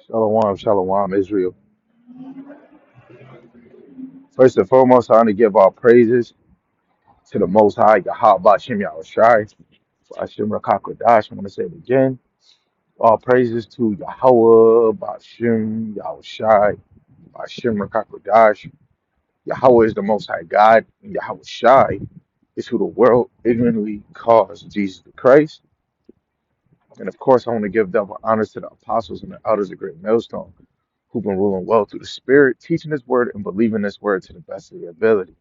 Shalom, shalom, Israel. First and foremost, I want to give all praises to the Most High, Yahawah, Bahasham, Yahawashi, Bahasham, Rakakwadash. I'm going to say it again. All praises to Yahawah, Bahasham, Yahawashi, Bahasham, Rakakwadash. Yahawah is the Most High God, and Yahawashi is who the world ignorantly calls Jesus the Christ. And of course, I want to give double honors to the apostles and the elders of Great Millstone, who've been ruling well through the Spirit, teaching His word and believing His word to the best of their ability.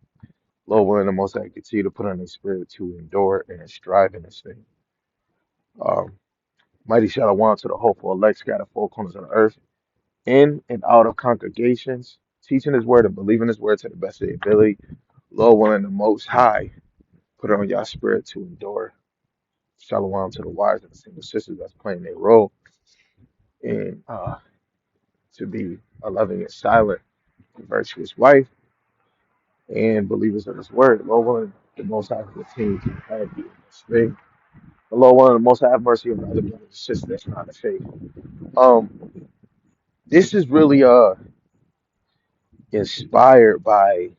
Lord willing, the Most High continue to put on their spirit to endure and strive in this thing. Um, Mighty Shalom to the hopeful elect scattered four corners of the earth, in and out of congregations, teaching His word and believing His word to the best of their ability. Lord willing, the Most High put on your spirit to endure. Shalom to the wives and the single sisters that's playing their role and to be a loving and silent and virtuous wife and believers of His word. Lord willing, the Most High continue to have you in this thing. The Lord one of the most have mercy on the other brothers and sisters that's not the faith. Um, this is really inspired by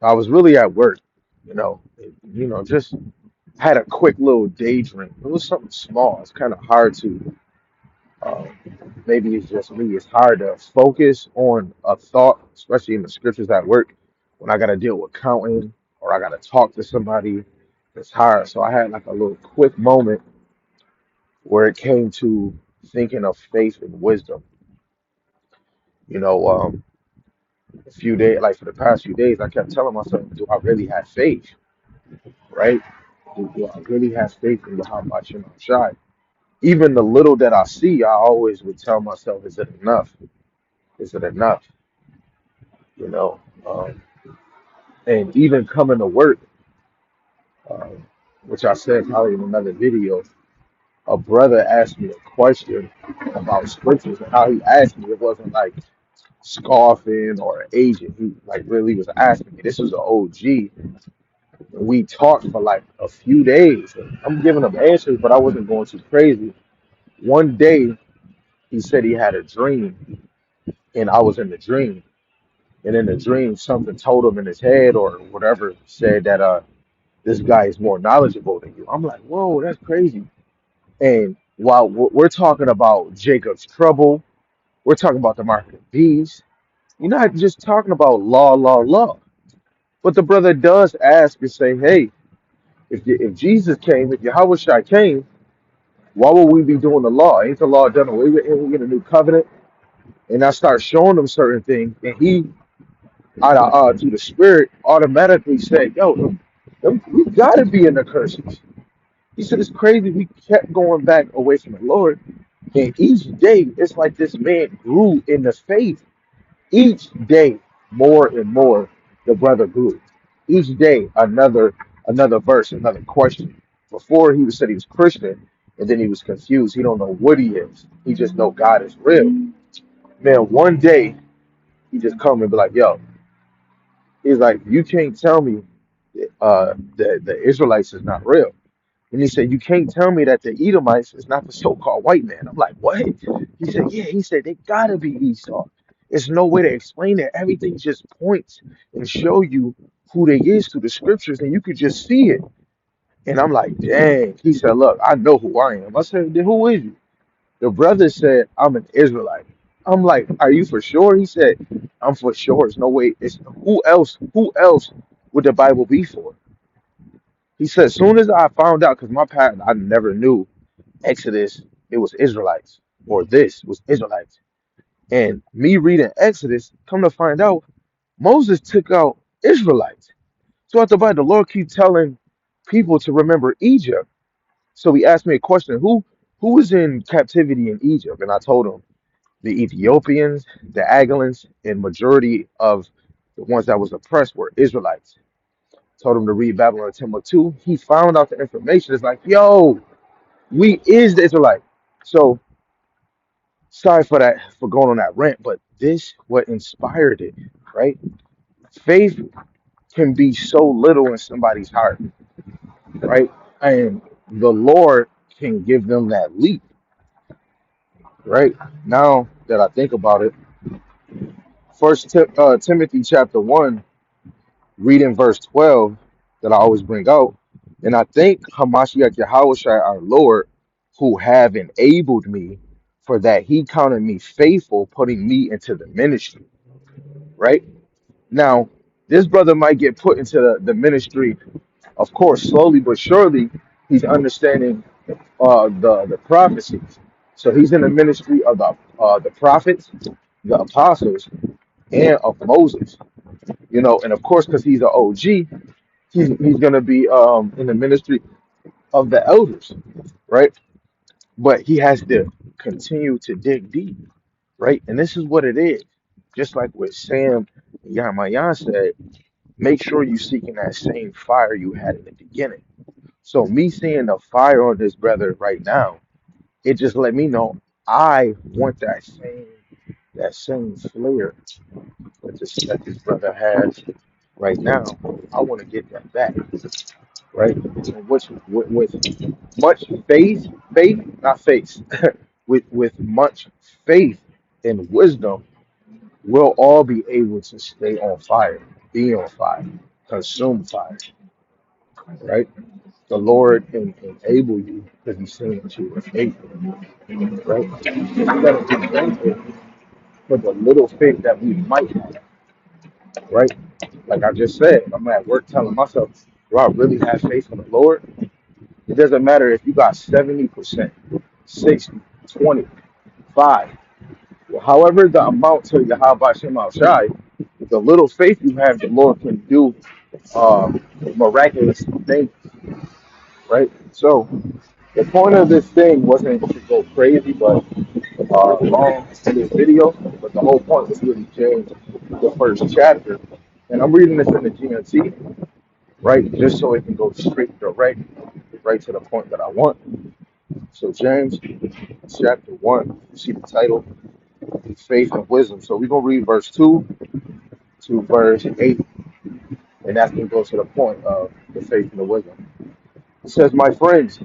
I was really at work, just had a quick little daydream. It was something small. It's kind of hard to um, maybe it's just me. It's hard to focus on a thought, especially in the scriptures at work when I got to deal with counting or I got to talk to somebody. It's hard. So I had like a little quick moment where it came to thinking of faith and wisdom. You know, a few days, like for the past few days, I kept telling myself, do I really have faith, right? Do I really have faith in Yahawah Shem Shai? Even the little that I see, I always would tell myself, is it enough? Is it enough? You know, and even coming to work, um, which I said probably in another video, a brother asked me a question about scriptures and how he asked me. It wasn't like scoffing or an agent. He like really was asking me. This was an OG. We talked for like a few days. I'm giving him answers, but I wasn't going too crazy. One day, he said he had a dream, and I was in the dream. And in the dream, something told him in his head or whatever said that this guy is more knowledgeable than you. I'm like, whoa, that's crazy. And while we're talking about Jacob's trouble, we're talking about the mark of the beast. You're not just talking about law. But the brother does ask and say, hey, if Jesus came, if Yahawashi came, why would we be doing the law? Ain't the law done away with? And we get a new covenant. And I start showing him certain things, and he, through the Spirit, automatically said, "Yo, we gotta be in the curses." He said, "It's crazy. We kept going back away from the Lord, and each day it's like this man grew in the faith. Each day, more and more, the brother grew. Each day, another verse, another question. Before he said he was Christian, and then he was confused. He don't know what he is. He just know God is real. Man, one day he just come and be like, "Yo," he's like, "You can't tell me the Israelites is not real." And he said, "You can't tell me that the Edomites is not the so-called white man." I'm like, "What?" He said, "Yeah." He said, "They gotta be Esau. There's no way to explain it. Everything just points and show you who they is through the scriptures, and you could just see it." And I'm like, "Dang." He said, "Look, I know who I am." I said, "Then who is you?" The brother said, "I'm an Israelite." I'm like, "Are you for sure?" He said, "I'm for sure. There's no way. It's who else? Who else would the Bible be for?" He said, "As soon as I found out, because my parents, I never knew Exodus, it was Israelites, or this was Israelites. And me reading Exodus, come to find out, Moses took out Israelites. So at the Bible, the Lord keep telling people to remember Egypt. So he asked me a question: who was in captivity in Egypt? And I told him the Ethiopians, the Agalans, and majority of the ones that was oppressed were Israelites. Told him to read Babylon 10:2. He found out the information. It's like, yo, we is the Israelite. So sorry for that, for going on that rant, but this what inspired it, right? Faith can be so little in somebody's heart, right? And the Lord can give them that leap. right? Now that I think about it, Timothy chapter 1, reading verse 12, that I always bring out, and I thank Hamashiach Yahawashi our Lord, who have enabled me, for that he counted me faithful, putting me into the ministry, right? Now, this brother might get put into the ministry, of course, slowly but surely. He's understanding the prophecies. So he's in the ministry of the prophets, the apostles, and of Moses. And of course, because he's an OG, he's going to be in the ministry of the elders, right? But he has to continue to dig deep, right? And this is what it is. Just like what Sam Yamayan said, make sure you seeking that same fire you had in the beginning. So me seeing the fire on this brother right now, it just let me know I want that same flare that this brother has right now. I want to get that back, right? And with much not faith, with much faith and wisdom, we'll all be able to stay on fire, be on fire, consume fire, right? The Lord can enable you because He's saying that you are able, right? You gotta be thankful for the little faith that we might have, right? Like I just said, I'm at work telling myself, do I really have faith in the Lord? It doesn't matter if you got 70%, 60, 20, 5, however the amount to Yahawashi shy, the little faith you have, the Lord can do miraculous things, right? So the point of this thing wasn't to go crazy, but long in this video. But the whole point was really change the first chapter. And I'm reading this in the GNT, right? Just so it can go straight direct, right to the point that I want. So James chapter 1, you see the title, Faith and Wisdom. So we're going to read verse 2 to verse 8, and that's going to go to the point of the faith and the wisdom. It says, my friends,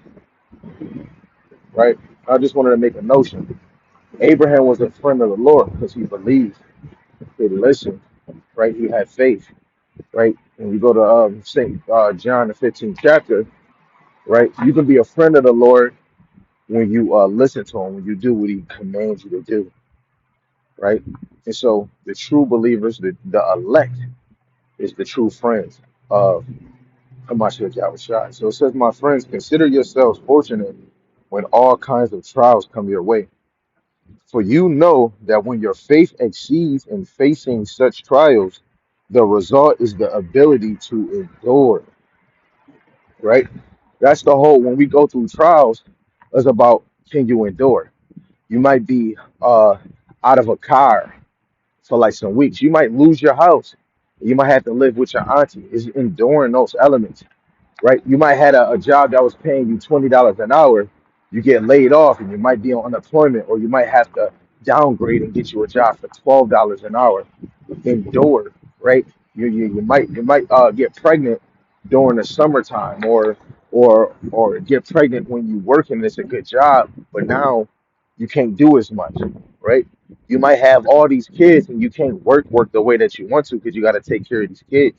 right? I just wanted to make a notion. Abraham was a friend of the Lord because he believed, he listened, right? He had faith, right? And you go to St. John, the 15th chapter, right? You can be a friend of the Lord when you listen to him, when you do what he commands you to do, right? And so the true believers, the elect, is the true friends of Hamashiach Yahawashi. So it says, my friends, consider yourselves fortunate when all kinds of trials come your way. For you know that when your faith exceeds in facing such trials, the result is the ability to endure, right? That's the whole, when we go through trials, it's about, can you endure? You might be out of a car for like some weeks. You might lose your house. You might have to live with your auntie. It's enduring those elements, right? You might had a job that was paying you $20 an hour. You get laid off and you might be on unemployment, or you might have to downgrade and get you a job for $12 an hour. Endure, right? You might get pregnant during the summertime, or get pregnant when you work and it's a good job, but now you can't do as much, right? You might have all these kids and you can't work the way that you want to because you got to take care of these kids,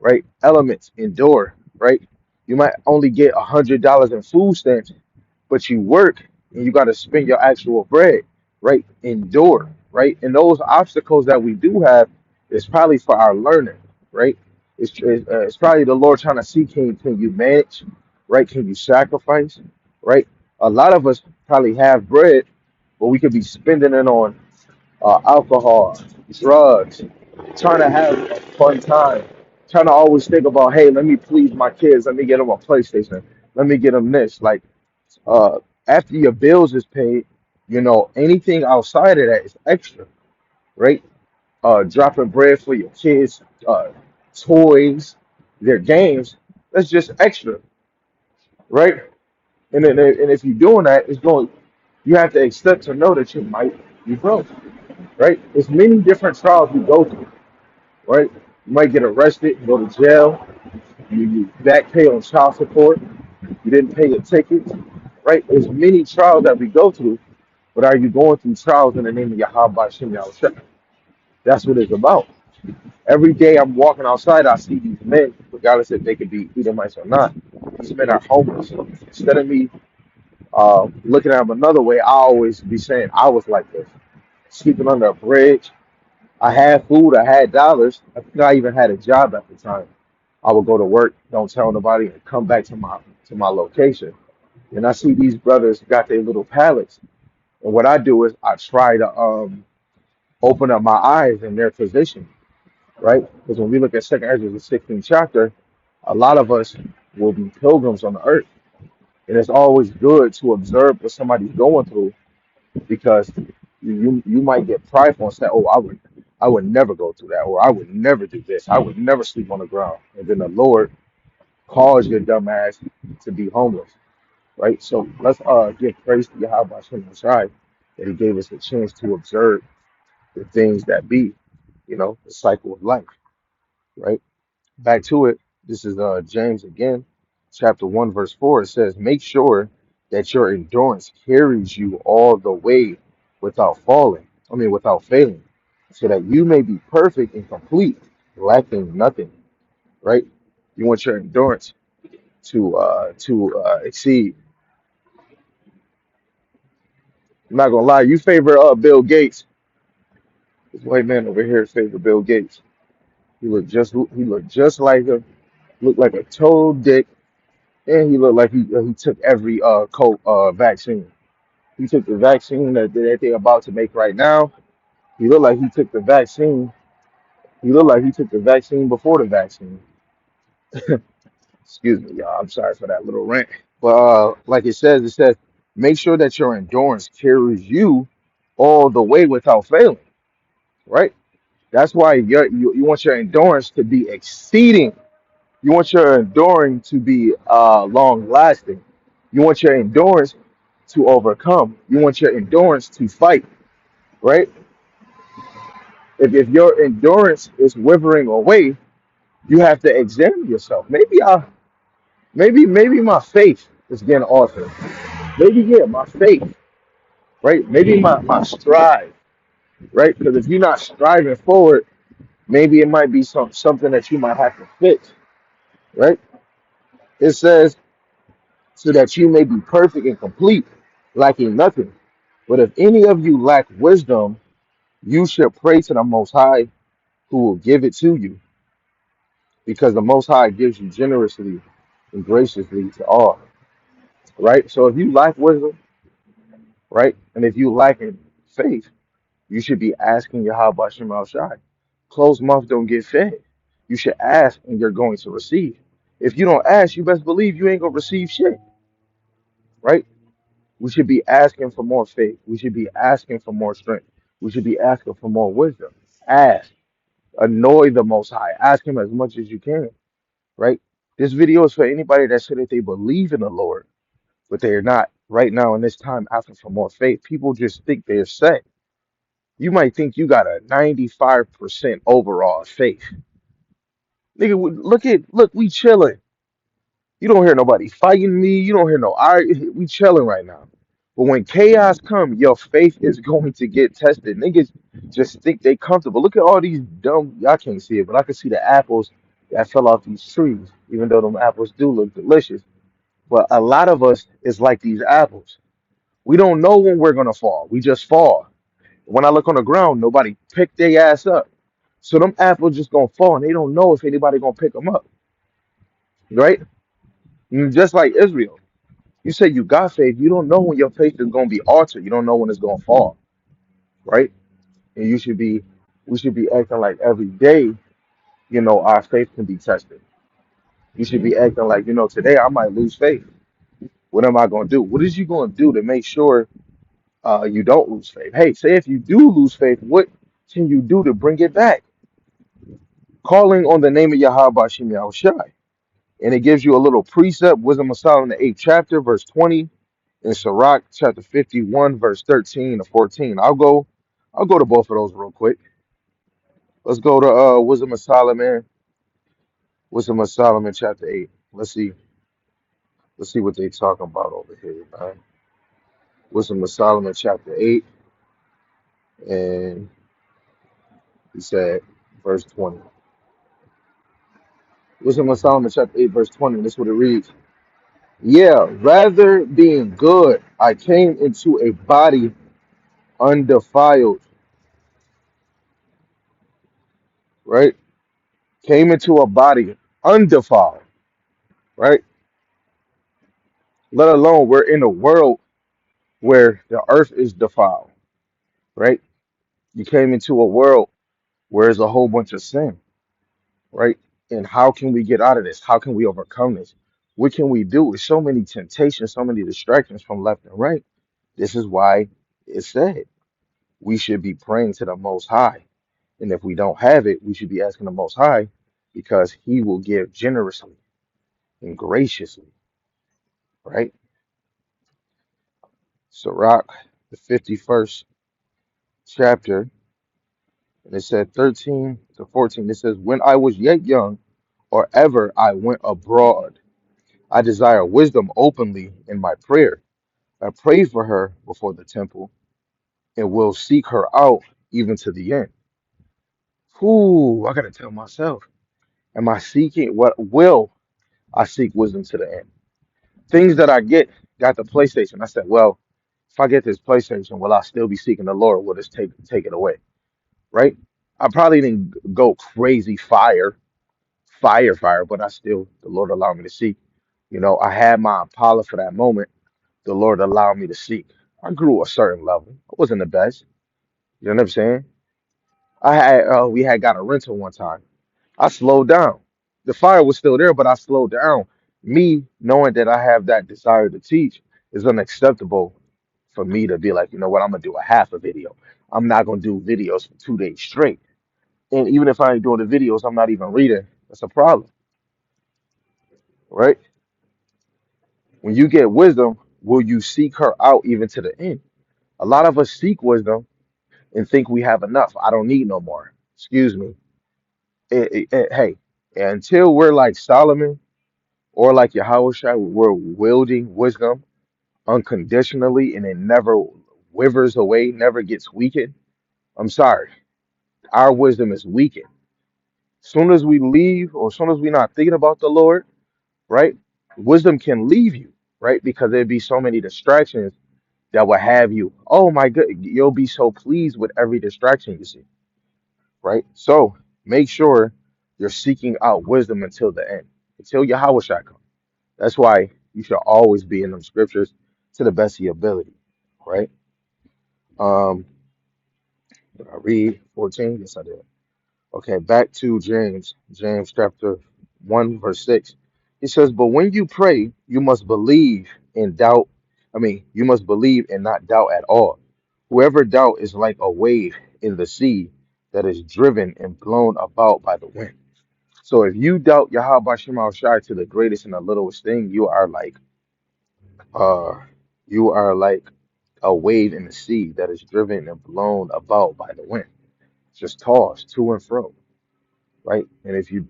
right? Elements, endure, right? You might only get $100 in food stamps, but you work and you got to spend your actual bread, right? Endure, right? And those obstacles that we do have is probably for our learning, right? It's probably the Lord trying to see, can you manage, right? Can you sacrifice, right? A lot of us probably have bread, but we could be spending it on alcohol, drugs, trying to have a fun time, trying to always think about, hey, let me please my kids, let me get them a PlayStation, let me get them this. Like, uh, after your bills is paid, anything outside of that is extra, right? Dropping bread for your kids, toys, their games, that's just extra, right? And if you're doing that, you have to accept to know that you might be broke, right? There's many different trials we go through, right? You might get arrested, go to jail, you back pay on child support, you didn't pay your tickets, right? There's many trials that we go through, but are you going through trials in the name of Yahawashi? That's what it's about. Every day I'm walking outside, I see these men, regardless if they could be Edomites or not. These men are homeless. Instead of me looking at them another way, I always be saying I was like this, sleeping under a bridge. I had food, I had dollars. I think I even had a job at the time. I would go to work, don't tell nobody, and come back to my location. And I see these brothers got their little pallets. And what I do is I try to open up my eyes in their position, right? Because when we look at Second Ezra, the 16th chapter, a lot of us will be pilgrims on the earth. And it's always good to observe what somebody's going through because you might get prideful and say, "Oh, I would never go through that," or "I would never do this. I would never sleep on the ground." And then the Lord calls your dumb ass to be homeless, right? So let's give praise to Yahawah Shai that He gave us a chance to observe the things that be, the cycle of life, right? Back to it. This is James again, chapter 1, verse 4. It says, "Make sure that your endurance carries you all the way without falling. Without failing, so that you may be perfect and complete, lacking nothing." Right? You want your endurance to exceed. I'm not gonna lie, you favor Bill Gates. This white man over here favor Bill Gates. He looked just like him. Looked like a total dick. And he looked like he took every vaccine. He took the vaccine that they're about to make right now. He looked like he took the vaccine. He looked like he took the vaccine before the vaccine. Excuse me, y'all. I'm sorry for that little rant. But like it says, make sure that your endurance carries you all the way without failing. Right? That's why you want your endurance to be exceeding. You want your enduring to be long lasting. You want your endurance to overcome. You want your endurance to fight, right? If your endurance is withering away, you have to examine yourself. Maybe my faith is getting altered. Maybe my faith, right? Maybe my strive, right? Because if you're not striving forward, maybe it might be something that you might have to fix, right? It says so that you may be perfect and complete, lacking nothing. But if any of you lack wisdom, you should pray to the Most High, who will give it to you, because the Most High gives you generously and graciously to all. Right? So if you lack wisdom, right, and if you lack in faith, you should be asking Yahawah Shema Shai. Closed mouth don't get fed. You should ask and you're going to receive. If you don't ask, you best believe you ain't gonna receive shit. Right? We should be asking for more faith. We should be asking for more strength. We should be asking for more wisdom. Ask. Annoy the Most High. Ask Him as much as you can. Right? This video is for anybody that said that they believe in the Lord, but they are not right now in this time asking for more faith. People just think they're set. You might think you got a 95% overall faith. Nigga, look, we chilling. You don't hear nobody fighting me. You don't hear no we chilling right now. But when chaos come, your faith is going to get tested. Niggas just think they comfortable. Look at all these dumb, y'all can't see it, but I can see the apples that fell off these trees, even though them apples do look delicious. But a lot of us is like these apples. We don't know when we're gonna fall. We just fall. When I look on the ground, nobody picked their ass up. So them apples just gonna fall, and they don't know if anybody gonna pick them up, right? Just like Israel, you say you got faith, you don't know when your faith is gonna be altered. You don't know when it's gonna fall, right? And we should be acting like every day, our faith can be tested. You should be acting like, today I might lose faith. What am I gonna do? What is you gonna do to make sure you don't lose faith? Hey, say if you do lose faith, what can you do to bring it back? Calling on the name of Yahweh Shem Yahawashi. And it gives you a little precept, Wisdom of Solomon, the 8th chapter, verse 20, and Sirach, chapter 51, verse 13 to 14. I'll go to both of those real quick. Let's go to Wisdom of Solomon, chapter 8. Let's see what they talking about over here, man. Wisdom of Solomon, chapter 8, and he said, verse 20. Wisdom of Solomon, chapter 8, verse 20. This is what it reads. Yeah, rather being good, I came into a body undefiled, right? Came into a body undefiled, right? Let alone we're in a world where the earth is defiled, right? You came into a world where there's a whole bunch of sin, right? And how can we get out of this? How can we overcome this? What can we do? With so many temptations, so many distractions from left and right. This is why it said we should be praying to the Most High. And if we don't have it, we should be asking the Most High because He will give generously and graciously, right? Sirach, the 51st chapter, and it said 13 to 14. It says, when I was yet young, or ever I went abroad, I desire wisdom openly in my prayer. I pray for her before the temple and will seek her out even to the end. Ooh, I gotta tell myself, am I seeking what will I seek wisdom to the end? Things that I got the PlayStation. I said, well, if I get this PlayStation, will I still be seeking the Lord? Or will this take it away? Right? I probably didn't go crazy fire, but I still the Lord allowed me to seek. You know, I had my Apollo for that moment. The Lord allowed me to seek. I grew a certain level. I wasn't the best. You know what I'm saying? I had we had got a rental one time. I slowed down. The fire was still there, but I slowed down. Me knowing that I have that desire to teach is unacceptable for me to be like, you know what, I'm gonna do a half a video. I'm not gonna do videos for 2 days straight. And even if I ain't doing the videos, I'm not even reading. That's a problem, right? When you get wisdom, will you seek her out even to the end? A lot of us seek wisdom and think we have enough. I don't need no more. Excuse me. Hey, until we're like Solomon or like Yahawashi, we're wielding wisdom unconditionally and it never withers away, never gets weakened. I'm sorry. Our wisdom is weakened. Soon as we leave or soon as we're not thinking about the Lord, right? Wisdom can leave you, right? Because there'd be so many distractions that will have you, oh my good, you'll be so pleased with every distraction you see, right? So make sure you're seeking out wisdom until the end, until Yahweh shall come. That's why you should always be in them scriptures to the best of your ability, right? Um, did I read 14? Yes, I did. Okay, back to James, James chapter 1, verse 6. He says, but when you pray, you must believe and doubt. You must believe and not doubt at all. Whoever doubt is like a wave in the sea that is driven and blown about by the wind. So if you doubt Yahweh Shema Shai to the greatest and the littlest thing, uh you are like a wave in the sea that is driven and blown about by the wind, just tossed to and fro, right? And if you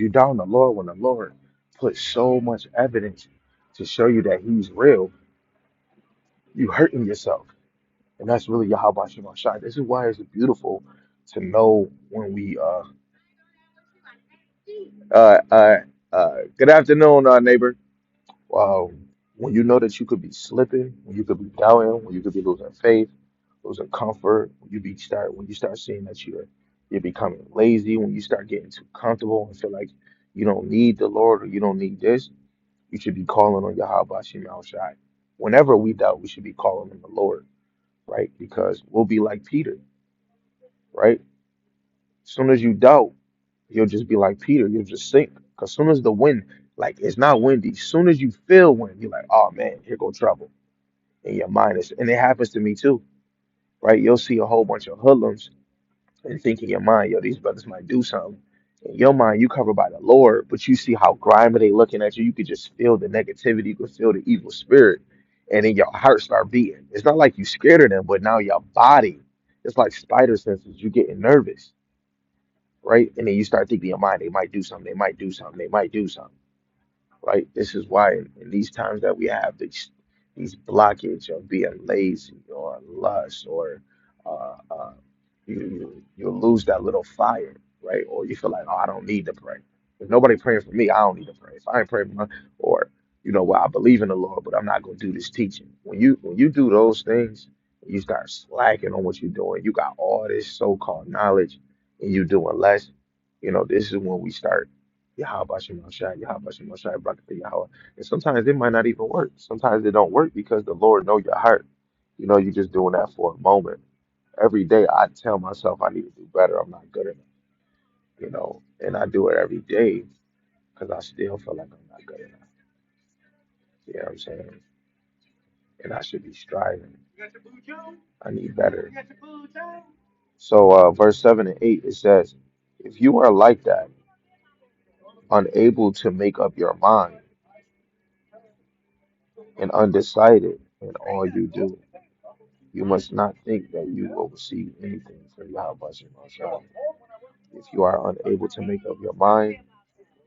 doubt in the Lord, when the Lord puts so much evidence to show you that He's real, you hurting yourself, and that's really Yahweh Shema Shai. This is why it's beautiful to know when we uh uh good afternoon, neighbor. When you know that you could be slipping, when you could be doubting, when you could be losing faith, losing comfort, when you start seeing that you're becoming lazy, when you start getting too comfortable and feel like you don't need the Lord or you don't need this, you should be calling on Yahweh Shem Shai. Whenever we doubt, we should be calling on the Lord, right? Because we'll be like Peter, right? As soon as you doubt, you'll just be like Peter, you'll just sink. Because soon as the wind, like it's not windy, soon as you feel wind, you're like, oh man, here go trouble. In your mind is, and it happens to me too, right? You'll see a whole bunch of hoodlums and think in your mind, yo, these brothers might do something. In your mind, you covered by the Lord, but you see how grimy they looking at you. You could just feel the negativity, you could feel the evil spirit, and then your heart start beating. It's not like you scared of them, but now your body, it's like spider senses. You getting nervous, right? And then you start thinking in your mind, they might do something, they might do something, they might do something, right? This is why in these times that we have these blockage of being lazy or lust or uh, you'll lose that little fire, right? Or you feel like, oh, I don't need to pray. If nobody praying for me, I don't need to pray. If I ain't praying for my, or well, I believe in the Lord, but I'm not gonna do this teaching. When you do those things, you start slacking on what you're doing. You got all this so-called knowledge, and you doing less. This is when we start. Yahawashi Mashai, Yahawashi Mashai, Brakata Yahawah. And sometimes it might not even work. Sometimes it don't work because the Lord know your heart. You're just doing that for a moment. Every day I tell myself I need to do better. I'm not good enough, and I do it every day because I still feel like I'm not good enough. You know what I'm saying? And I should be striving. I need better. So, verse 7 and 8, it says, if you are like that, unable to make up your mind and undecided in all you do, you must not think that you will receive anything from Yahawashi Mashah. If you are unable to make up your mind,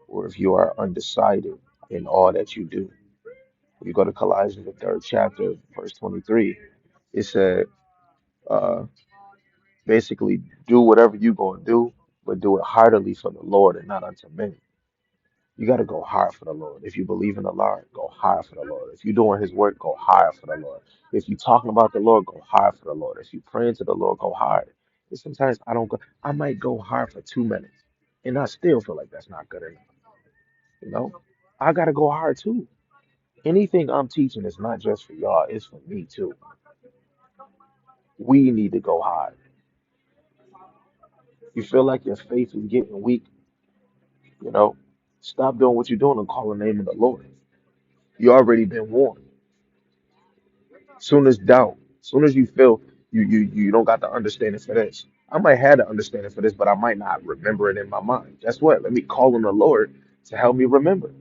or if you are undecided in all that you do. When you go to Colossians, the third chapter, verse 23, it said, uh, basically, do whatever you're going to do, but do it heartily for the Lord and not unto men. You got to go hard for the Lord. If you believe in the Lord, go hard for the Lord. If you're doing His work, go hard for the Lord. If you're talking about the Lord, go hard for the Lord. If you're praying to the Lord, go hard. And sometimes I don't go. I might go hard for 2 minutes, and I still feel like that's not good enough. You know, I got to go hard too. Anything I'm teaching is not just for y'all; it's for me too. We need to go hard. You feel like your faith is getting weak, you know, stop doing what you're doing and call the name of the Lord. You already been warned. Soon as doubt, soon as you feel you don't got the understanding for this. I might have the understanding for this, but I might not remember it in my mind. Guess what? Let me call on the Lord to help me remember.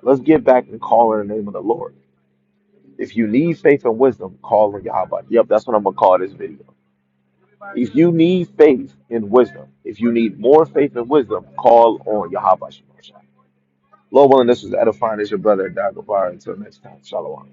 Let's get back and call on the name of the Lord. If you need faith and wisdom, call on Yahawah. Yep, that's what I'm gonna call this video. If you need faith and wisdom, if you need more faith and wisdom, call on Yahawah. Lord willing, this was edifying as your brother Dagobah. Until next time, Shalom.